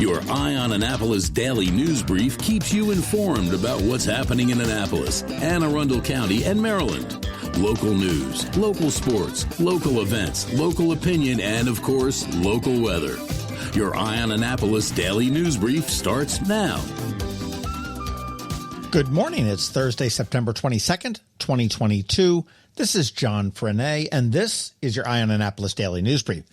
Your Eye on Annapolis daily news brief keeps you informed about what's happening in Annapolis, Anne Arundel County, and Maryland. Local news, local sports, local events, local opinion, and, of course, local weather. Your Eye on Annapolis daily news brief starts now. Good morning. It's Thursday, September 22nd, 2022. This is John Frenaye, and this is your Eye on Annapolis daily news brief.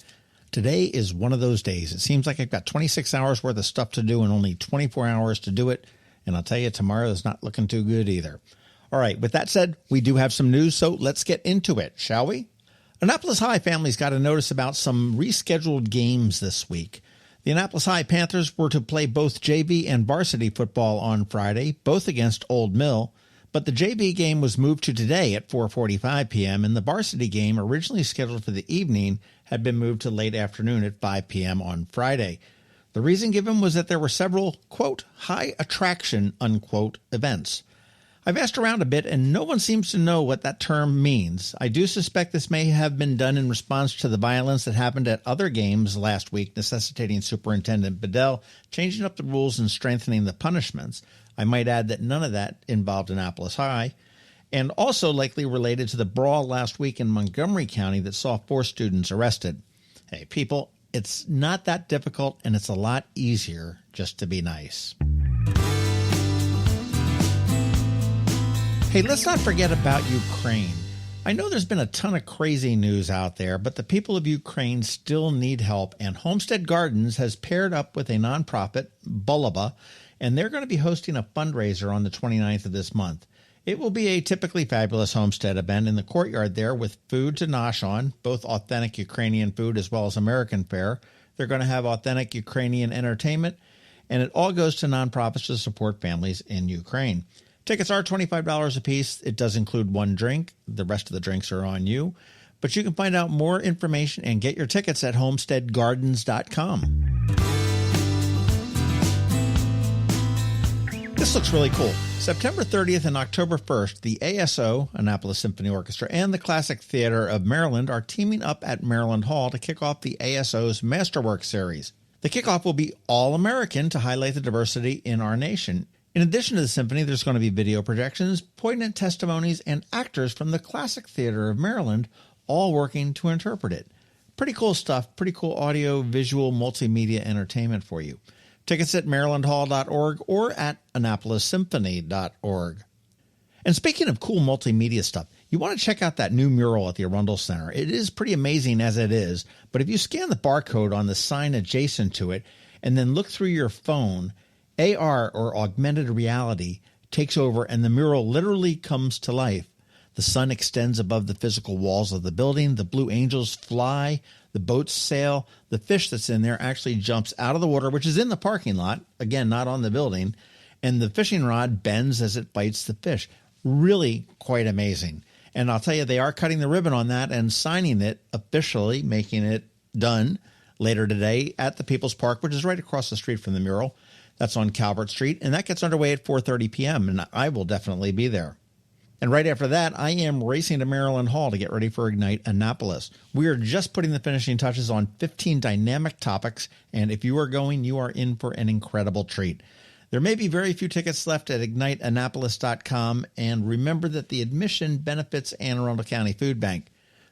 Today is one of those days. It seems like I've got 26 hours worth of stuff to do and only 24 hours to do it. And I'll tell you, tomorrow is not looking too good either. All right, with that said, we do have some news, so let's get into it, shall we? Annapolis High families got a notice about some rescheduled games this week. The Annapolis High Panthers were to play both JV and varsity football on Friday, both against Old Mill. But the JV game was moved to today at 4:45 p.m., and the varsity game, originally scheduled for the evening, had been moved to late afternoon at 5 p.m. on Friday. The reason given was that there were several, quote, high attraction, unquote, events. I've asked around a bit, and no one seems to know what that term means. I do suspect this may have been done in response to the violence that happened at other games last week, necessitating Superintendent Bedell changing up the rules and strengthening the punishments. I might add that none of that involved Annapolis High, and also likely related to the brawl last week in Montgomery County that saw 4 students arrested. Hey, people, it's not that difficult, and it's a lot easier just to be nice. Hey, let's not forget about Ukraine. I know there's been a ton of crazy news out there, but the people of Ukraine still need help, and Homestead Gardens has paired up with a nonprofit, Bulaba, and they're going to be hosting a fundraiser on the 29th of this month. It will be a typically fabulous homestead event in the courtyard there with food to nosh on, both authentic Ukrainian food as well as American fare. They're going to have authentic Ukrainian entertainment, and it all goes to nonprofits to support families in Ukraine. Tickets are $25 a piece. It does include one drink. The rest of the drinks are on you. But you can find out more information and get your tickets at homesteadgardens.com. This looks really cool. September 30th and October 1st, the ASO, Annapolis Symphony Orchestra, and the Classic Theater of Maryland are teaming up at Maryland Hall to kick off the ASO's Masterwork Series. The kickoff will be all-American to highlight the diversity in our nation. In addition to the symphony, there's going to be video projections, poignant testimonies, and actors from the Classic Theater of Maryland all working to interpret it. Pretty cool stuff, pretty cool audio, visual, multimedia entertainment for you. Tickets at marylandhall.org or at annapolissymphony.org. And speaking of cool multimedia stuff, you want to check out that new mural at the Arundel Center. It is pretty amazing as it is, but if you scan the barcode on the sign adjacent to it and then look through your phone, AR, or Augmented Reality, takes over and the mural literally comes to life. The sun extends above the physical walls of the building, the blue angels fly, the boats sail, the fish that's in there actually jumps out of the water, which is in the parking lot, again, not on the building, and the fishing rod bends as it bites the fish. Really quite amazing. And I'll tell you, they are cutting the ribbon on that and signing it officially, making it done later today at the People's Park, which is right across the street from the mural. That's on Calvert Street, and that gets underway at 4:30 p.m., and I will definitely be there. And right after that, I am racing to Maryland Hall to get ready for Ignite Annapolis. We are just putting the finishing touches on 15 dynamic topics, and if you are going, you are in for an incredible treat. There may be very few tickets left at igniteannapolis.com, and remember that the admission benefits Anne Arundel County Food Bank.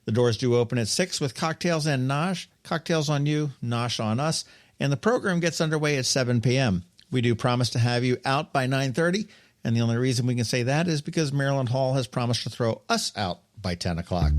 The doors do open at 6 with cocktails and nosh. Cocktails on you, nosh on us, and the program gets underway at 7 p.m. We do promise to have you out by 9:30, and the only reason we can say that is because Maryland Hall has promised to throw us out by 10 o'clock.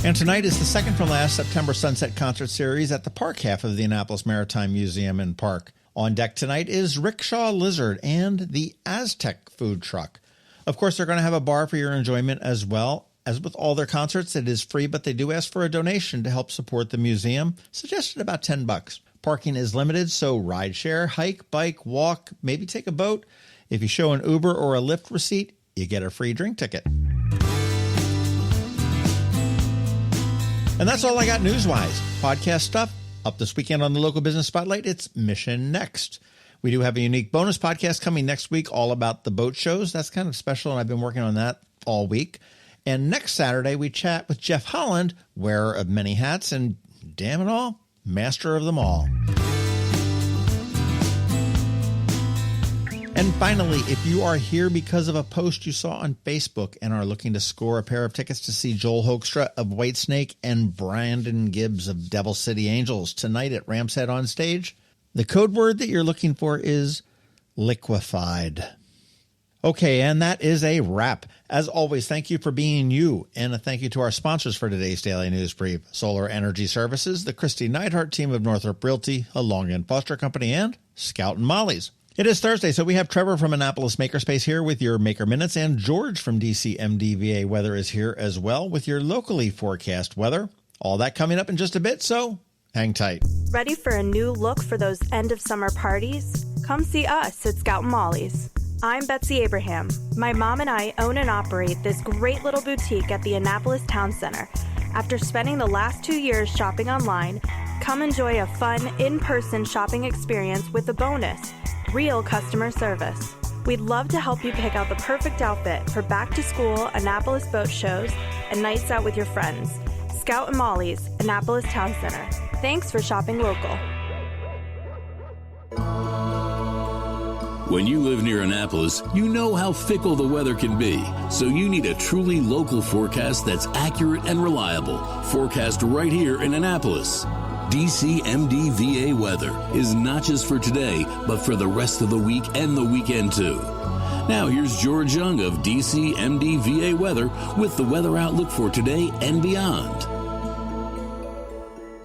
And tonight is the second from last September Sunset Concert Series at the park half of the Annapolis Maritime Museum and Park. On deck tonight is Rickshaw Lizard and the Aztec food truck. Of course, they're going to have a bar for your enjoyment as well. As with all their concerts, it is free, but they do ask for a donation to help support the museum, suggested about $10. Parking is limited, so ride share, hike, bike, walk, maybe take a boat. If you show an Uber or a Lyft receipt, you get a free drink ticket. And that's all I got news-wise. Podcast stuff, up this weekend on the Local Business Spotlight, it's Mission Next. We do have a unique bonus podcast coming next week all about the boat shows. That's kind of special, and I've been working on that all week. And next Saturday, we chat with Jeff Holland, wearer of many hats, and damn it all, master of them all. And finally, if you are here because of a post you saw on Facebook and are looking to score a pair of tickets to see Joel Hoekstra of Whitesnake and Brandon Gibbs of Devil City Angels tonight at Ram's Head on stage, the code word that you're looking for is liquefied. Okay, and that is a wrap. As always, thank you for being you, and a thank you to our sponsors for today's Daily News Brief: Solar Energy Services, the Kristi Neidhardt Team of Northrop Realty, a Long and Foster Company, and Scout and Molly's. It is Thursday, so we have Trevor from Annapolis Makerspace here with your Maker Minutes, and George from DCMDVA Weather is here as well with your locally forecast weather. All that coming up in just a bit, so hang tight. Ready for a new look for those end-of-summer parties? Come see us at Scout and Molly's. I'm Betsy Abraham. My mom and I own and operate this great little boutique at the Annapolis Town Center. After spending the last 2 years shopping online, come enjoy a fun, in-person shopping experience with a bonus: real customer service. We'd love to help you pick out the perfect outfit for back-to-school Annapolis boat shows and nights out with your friends. Scout and Molly's, Annapolis Town Center. Thanks for shopping local. When you live near Annapolis, you know how fickle the weather can be. So you need a truly local forecast that's accurate and reliable. Forecast right here in Annapolis. DCMDVA Weather is not just for today, but for the rest of the week and the weekend too. Now here's George Young of DCMDVA Weather with the weather outlook for today and beyond.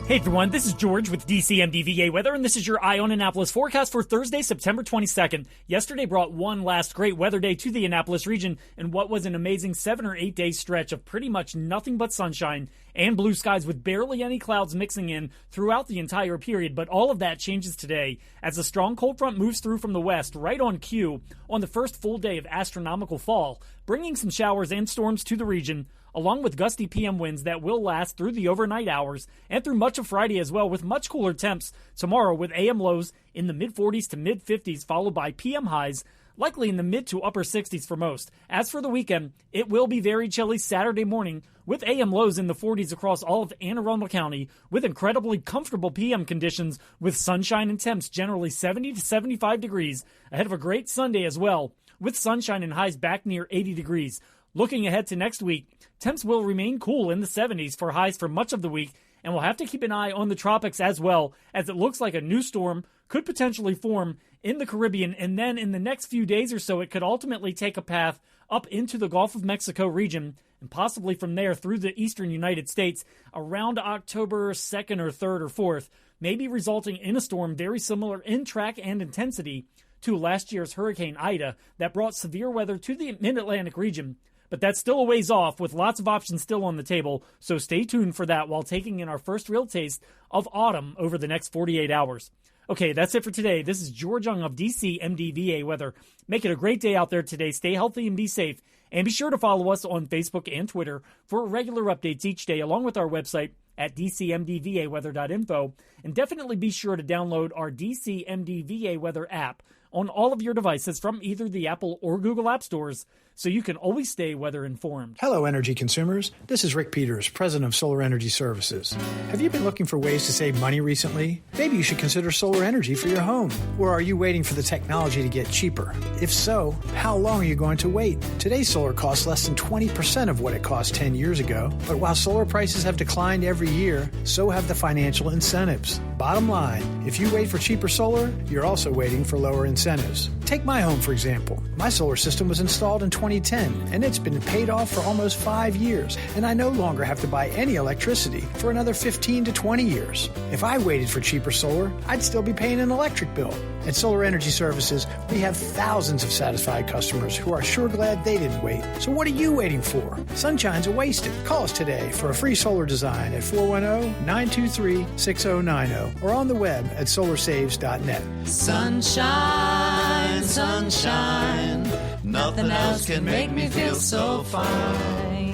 Hey everyone, this is George with DCMDVA Weather, and this is your Eye on Annapolis forecast for Thursday, September 22nd. Yesterday brought one last great weather day to the Annapolis region in what was an amazing 7 or 8 day stretch of pretty much nothing but sunshine and blue skies with barely any clouds mixing in throughout the entire period. But all of that changes today as a strong cold front moves through from the west right on cue on the first full day of astronomical fall, bringing some showers and storms to the region, along with gusty PM winds that will last through the overnight hours and through much of Friday as well, with much cooler temps tomorrow with AM lows in the mid-40s to mid-50s, followed by PM highs likely in the mid to upper 60s for most. As for the weekend, it will be very chilly Saturday morning with AM lows in the 40s across all of Anne Arundel County, with incredibly comfortable PM conditions with sunshine and temps generally 70 to 75 degrees, ahead of a great Sunday as well, with sunshine and highs back near 80 degrees. Looking ahead to next week, temps will remain cool in the 70s for highs for much of the week, and we'll have to keep an eye on the tropics as well, as it looks like a new storm could potentially form in the Caribbean, and then in the next few days or so, it could ultimately take a path up into the Gulf of Mexico region, and possibly from there through the eastern United States around October 2nd or 3rd or 4th, maybe resulting in a storm very similar in track and intensity to last year's Hurricane Ida that brought severe weather to the mid-Atlantic region. But that's still a ways off, with lots of options still on the table, so stay tuned for that while taking in our first real taste of autumn over the next 48 hours. Okay, that's it for today. This is George Young of DCMDVA Weather. Make it a great day out there today. Stay healthy and be safe. And be sure to follow us on Facebook and Twitter for regular updates each day, along with our website at dcmdvaweather.info. And definitely be sure to download our DCMDVA Weather app on all of your devices from either the Apple or Google App Stores, so you can always stay weather informed. Hello, energy consumers. This is Rick Peters, president of Solar Energy Services. Have you been looking for ways to save money recently? Maybe you should consider solar energy for your home. Or are you waiting for the technology to get cheaper? If so, how long are you going to wait? Today's solar costs less than 20% of what it cost 10 years ago. But while solar prices have declined every year, so have the financial incentives. Bottom line, if you wait for cheaper solar, you're also waiting for lower incentives. Take my home, for example. My solar system was installed in 2010, and it's been paid off for almost 5 years, and I no longer have to buy any electricity for another 15 to 20 years. If I waited for cheaper solar, I'd still be paying an electric bill. At Solar Energy Services, we have thousands of satisfied customers who are sure glad they didn't wait. So what are you waiting for? Sunshine's a wasted. Call us today for a free solar design at 410-923-6090 or on the web at solarsaves.net. Sunshine, sunshine, nothing else can make me feel so fine.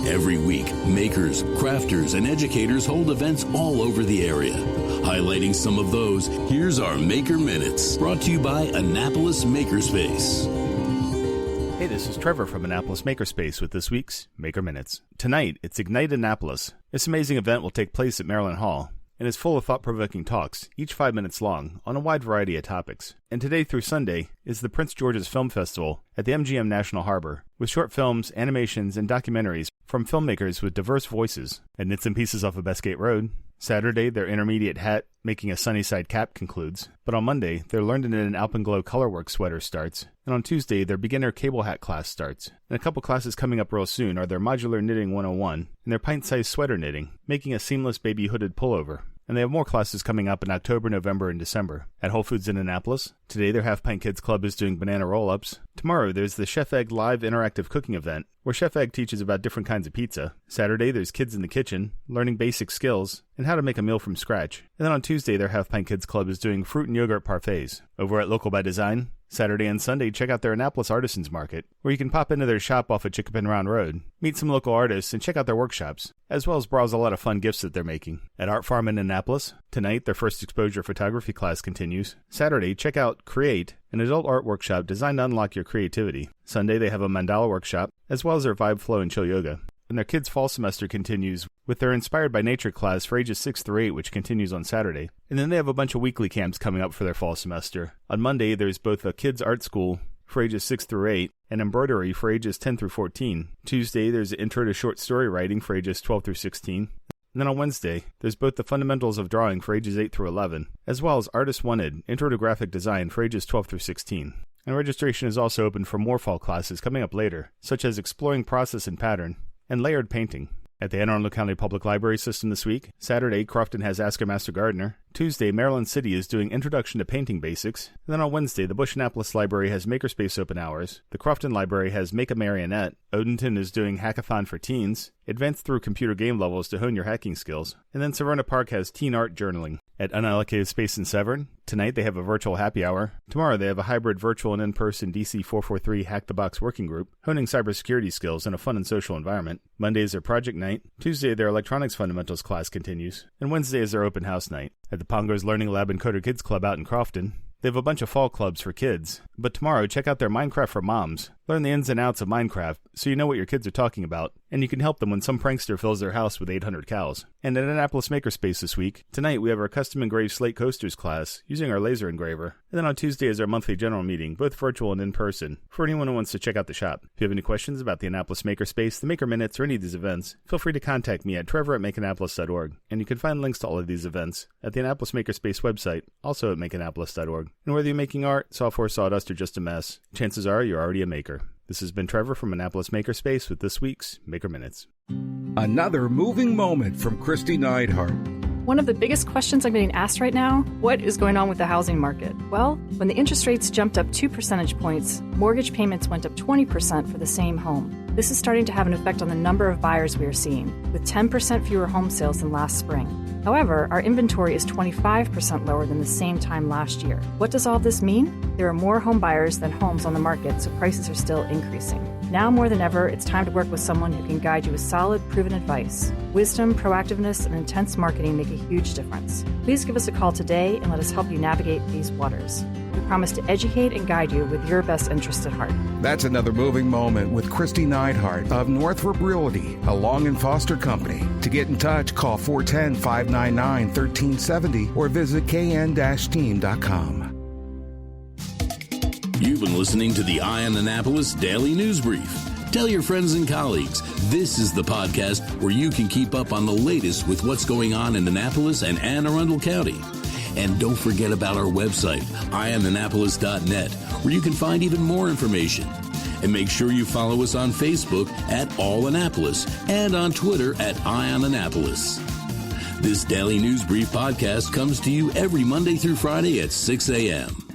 Every week, makers, crafters, and educators hold events all over the area. Highlighting some of those, here's our Maker Minutes, brought to you by Annapolis Makerspace. Hey, Hey, this is Trevor from Annapolis Makerspace with this week's Maker Minutes. Tonight, it's Ignite Annapolis. This amazing event will take place at Maryland Hall and is full of thought-provoking talks, each 5 minutes long, on a wide variety of topics. And today through Sunday is the Prince George's Film Festival at the MGM National Harbor, with short films, animations, and documentaries from filmmakers with diverse voices. At Knits and Pieces off of Bestgate Road, Saturday, their intermediate hat making a Sunnyside cap concludes, but on Monday, their Learned in an Alpenglow Colorwork sweater starts, and on Tuesday, their beginner cable hat class starts. And a couple classes coming up real soon are their Modular Knitting 101 and their pint-sized sweater knitting, making a seamless baby hooded pullover. And they have more classes coming up in October, November, and December. At Whole Foods in Annapolis, today their Half Pint Kids Club is doing banana roll-ups. Tomorrow there's the Chef Egg Live Interactive Cooking event, where Chef Egg teaches about different kinds of pizza. Saturday there's Kids in the Kitchen, learning basic skills, and how to make a meal from scratch. And then on Tuesday their Half Pint Kids Club is doing fruit and yogurt parfaits. Over at Local by Design, Saturday and Sunday, check out their Annapolis Artisans Market, where you can pop into their shop off of Chickapin Round Road, meet some local artists, and check out their workshops, as well as browse a lot of fun gifts that they're making. At Art Farm in Annapolis, tonight, their first exposure photography class continues. Saturday, check out Create, an adult art workshop designed to unlock your creativity. Sunday, they have a mandala workshop, as well as their Vibe Flow and Chill Yoga. And their kids' fall semester continues with their Inspired by Nature class for ages 6 through 8, which continues on Saturday. And then they have a bunch of weekly camps coming up for their fall semester. On Monday, there's both a kids' art school for ages 6 through 8 and embroidery for ages 10 through 14. Tuesday, there's an intro to short story writing for ages 12 through 16. And then on Wednesday, there's both the fundamentals of drawing for ages 8 through 11, as well as Artist Wanted, Intro to Graphic Design for ages 12 through 16. And registration is also open for more fall classes coming up later, such as Exploring Process and Pattern, and Layered Painting. At the Anne Arundel County Public Library System this week, Saturday, Crofton has Ask a Master Gardener. Tuesday, Maryland City is doing Introduction to Painting Basics. And then on Wednesday, the Bush Annapolis Library has Makerspace open hours. The Crofton Library has Make a Marionette. Odenton is doing Hackathon for Teens. Advance through computer game levels to hone your hacking skills. And then Severna Park has Teen Art Journaling. At Unallocated Space in Severn, tonight they have a virtual happy hour. Tomorrow they have a hybrid virtual and in-person DC 443 Hack the Box working group, honing cybersecurity skills in a fun and social environment. Monday is their project night. Tuesday, their electronics fundamentals class continues. And Wednesday is their open house night. At the Pongo's Learning Lab and Coder Kids Club out in Crofton, they have a bunch of fall clubs for kids. But tomorrow, check out their Minecraft for Moms. Learn the ins and outs of Minecraft so you know what your kids are talking about, and you can help them when some prankster fills their house with 800 cows. And at Annapolis Makerspace this week, tonight we have our custom engraved slate coasters class using our laser engraver. And then on Tuesday is our monthly general meeting, both virtual and in person, for anyone who wants to check out the shop. If you have any questions about the Annapolis Makerspace, the Maker Minutes, or any of these events, feel free to contact me at trevor@makeannapolis.org. And you can find links to all of these events at the Annapolis Makerspace website, also at makeannapolis.org. And whether you're making art, software, sawdust, or just a mess, chances are you're already a maker. This has been Trevor from Annapolis Makerspace with this week's Maker Minutes. Another moving moment from Kristi Neidhardt. One of the biggest questions I'm getting asked right now, what is going on with the housing market? Well, when the interest rates jumped up 2 percentage points, mortgage payments went up 20% for the same home. This is starting to have an effect on the number of buyers we are seeing, with 10% fewer home sales than last spring. However, our inventory is 25% lower than the same time last year. What does all this mean? There are more home buyers than homes on the market, so prices are still increasing. Now more than ever, it's time to work with someone who can guide you with solid, proven advice. Wisdom, proactiveness, and intense marketing make a huge difference. Please give us a call today and let us help you navigate these waters. We promise to educate and guide you with your best interest at heart. That's another moving moment with Kristi Neidhardt of Northrop Realty, a Long & Foster company. To get in touch, call 410-599-1370 or visit kn-team.com. You've been listening to the Eye on Annapolis Daily News Brief. Tell your friends and colleagues, this is the podcast where you can keep up on the latest with what's going on in Annapolis and Anne Arundel County. And don't forget about our website, eyeonannapolis.net, where you can find even more information. And make sure you follow us on Facebook at All Annapolis and on Twitter at Eye on Annapolis. This Daily News Brief podcast comes to you every Monday through Friday at 6 a.m.